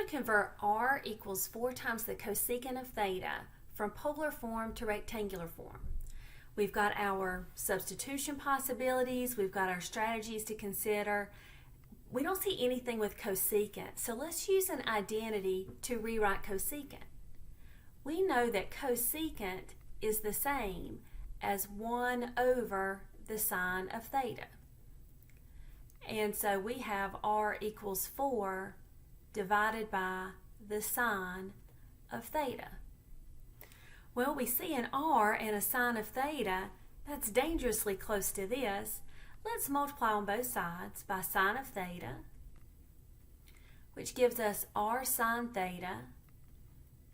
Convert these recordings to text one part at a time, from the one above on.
want to convert r equals 4 times the cosecant of theta from polar form to rectangular form. We've got our substitution possibilities, we've got our strategies to consider. We don't see anything with cosecant, so let's use an identity to rewrite cosecant. We know that cosecant is the same as 1 over the sine of theta. And so we have r equals 4 divided by the sine of theta. Well, we see an r and a sine of theta that's dangerously close to this. Let's multiply on both sides by sine of theta, which gives us r sine theta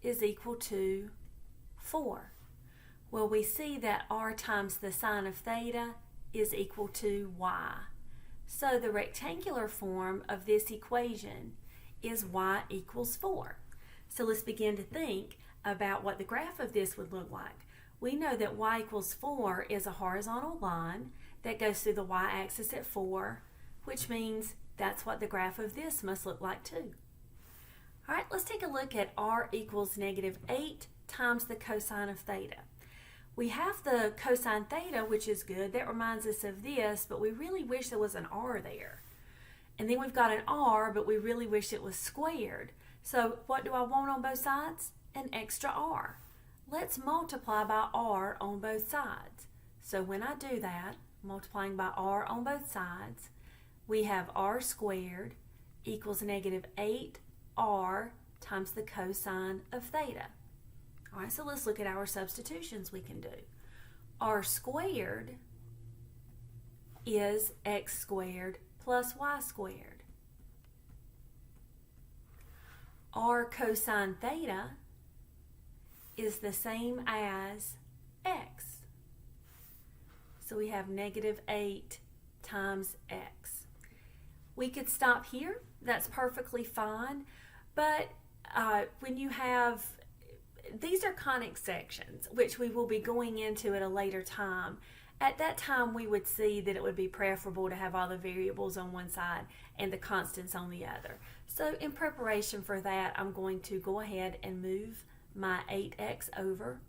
is equal to 4. Well, we see that r times the sine of theta is equal to y. So the rectangular form of this equation is y equals 4. So let's begin to think about what the graph of this would look like. We know that y equals 4 is a horizontal line that goes through the y-axis at 4, which means that's what the graph of this must look like too. All right, let's take a look at r equals -8 times the cosine of theta. We have the cosine theta, which is good. That reminds us of this, but we really wish there was an r there. And then we've got an r, but we really wish it was squared. So what do I want on both sides? An extra r. Let's multiply by r on both sides. So when I do that, multiplying by r on both sides, we have r squared equals -8r times the cosine of theta. All right, so let's look at our substitutions we can do. R squared is x squared plus y squared. R cosine theta is the same as x. So we have -8 times x. We could stop here. That's perfectly fine. But when you have, these are conic sections, which we will be going into at a later time. At that time, we would see that it would be preferable to have all the variables on one side and the constants on the other. So in preparation for that, I'm going to go ahead and move my 8x over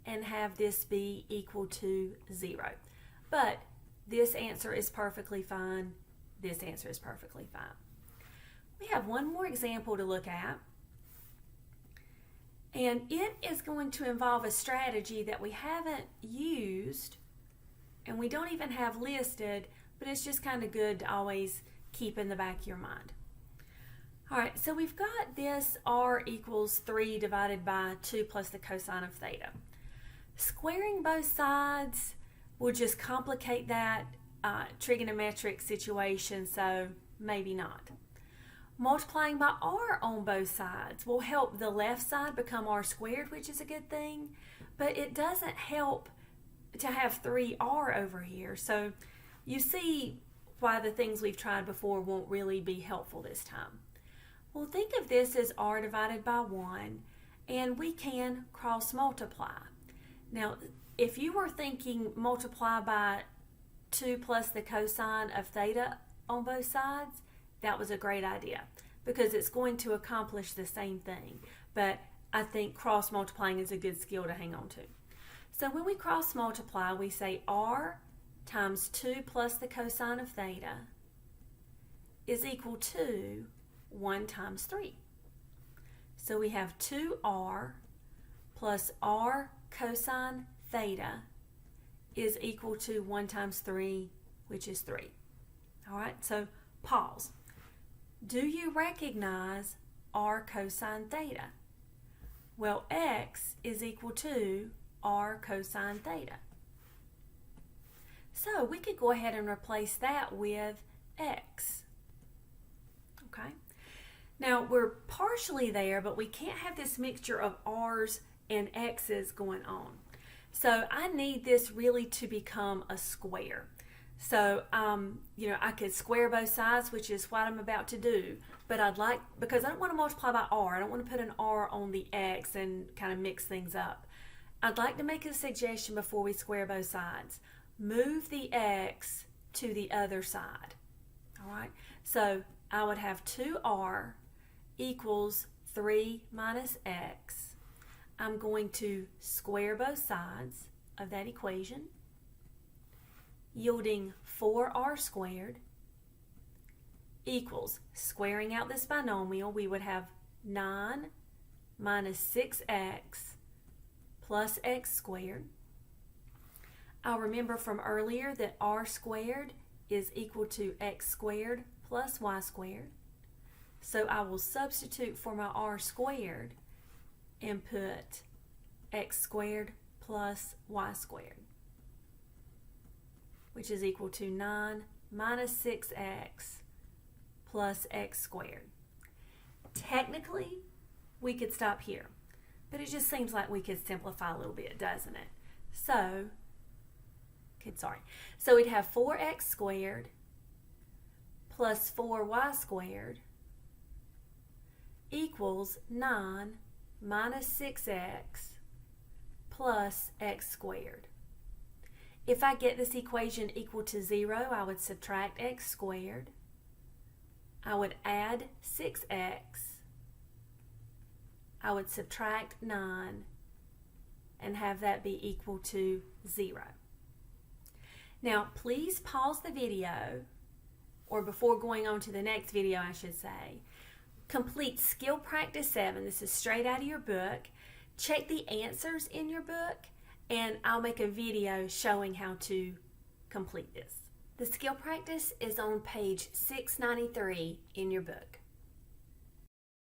and have this be equal to 0. But this answer is perfectly fine. This answer is perfectly fine. We have one more example to look at. And it is going to involve a strategy that we haven't used and we don't even have listed, but it's just kind of good to always keep in the back of your mind. All right, so we've got this r equals 3 divided by 2 plus the cosine of theta. Squaring both sides will just complicate that trigonometric situation, so maybe not. Multiplying by r on both sides will help the left side become r squared, which is a good thing, but it doesn't help to have 3r over here. So you see why the things we've tried before won't really be helpful this time. Well, think of this as r divided by 1, and we can cross multiply. Now, if you were thinking multiply by 2 plus the cosine of theta on both sides, that was a great idea because it's going to accomplish the same thing. But I think cross multiplying is a good skill to hang on to. So when we cross multiply, we say r times 2 plus the cosine of theta is equal to 1 times 3. So we have 2r plus r cosine theta is equal to 1 times 3, which is 3. All right, so pause. Do you recognize r cosine theta? Well, x is equal to r cosine theta. So we could go ahead and replace that with x. Okay. Now we're partially there, but we can't have this mixture of r's and x's going on. So I need this really to become a square. So, I could square both sides, which is what I'm about to do, but because I don't want to multiply by r, I don't want to put an r on the x and kind of mix things up. I'd like to make a suggestion before we square both sides. Move the x to the other side, all right? So I would have 2r equals 3 minus x. I'm going to square both sides of that equation, yielding 4r squared equals, squaring out this binomial, we would have 9 minus 6x plus x squared. I'll remember from earlier that r squared is equal to x squared plus y squared. So I will substitute for my r squared and put x squared plus y squared, which is equal to 9 minus 6x plus x squared. Technically, we could stop here, but it just seems like we could simplify a little bit, doesn't it? So we'd have 4x squared plus 4y squared equals 9 minus 6x plus x squared. If I get this equation equal to 0, I would subtract x squared. I would add 6x. I would subtract 9 and have that be equal to 0. Now, please pause the video, or before going on to the next video, I should say. Complete Skill Practice 7. This is straight out of your book. Check the answers in your book, and I'll make a video showing how to complete this. The skill practice is on page 693 in your book.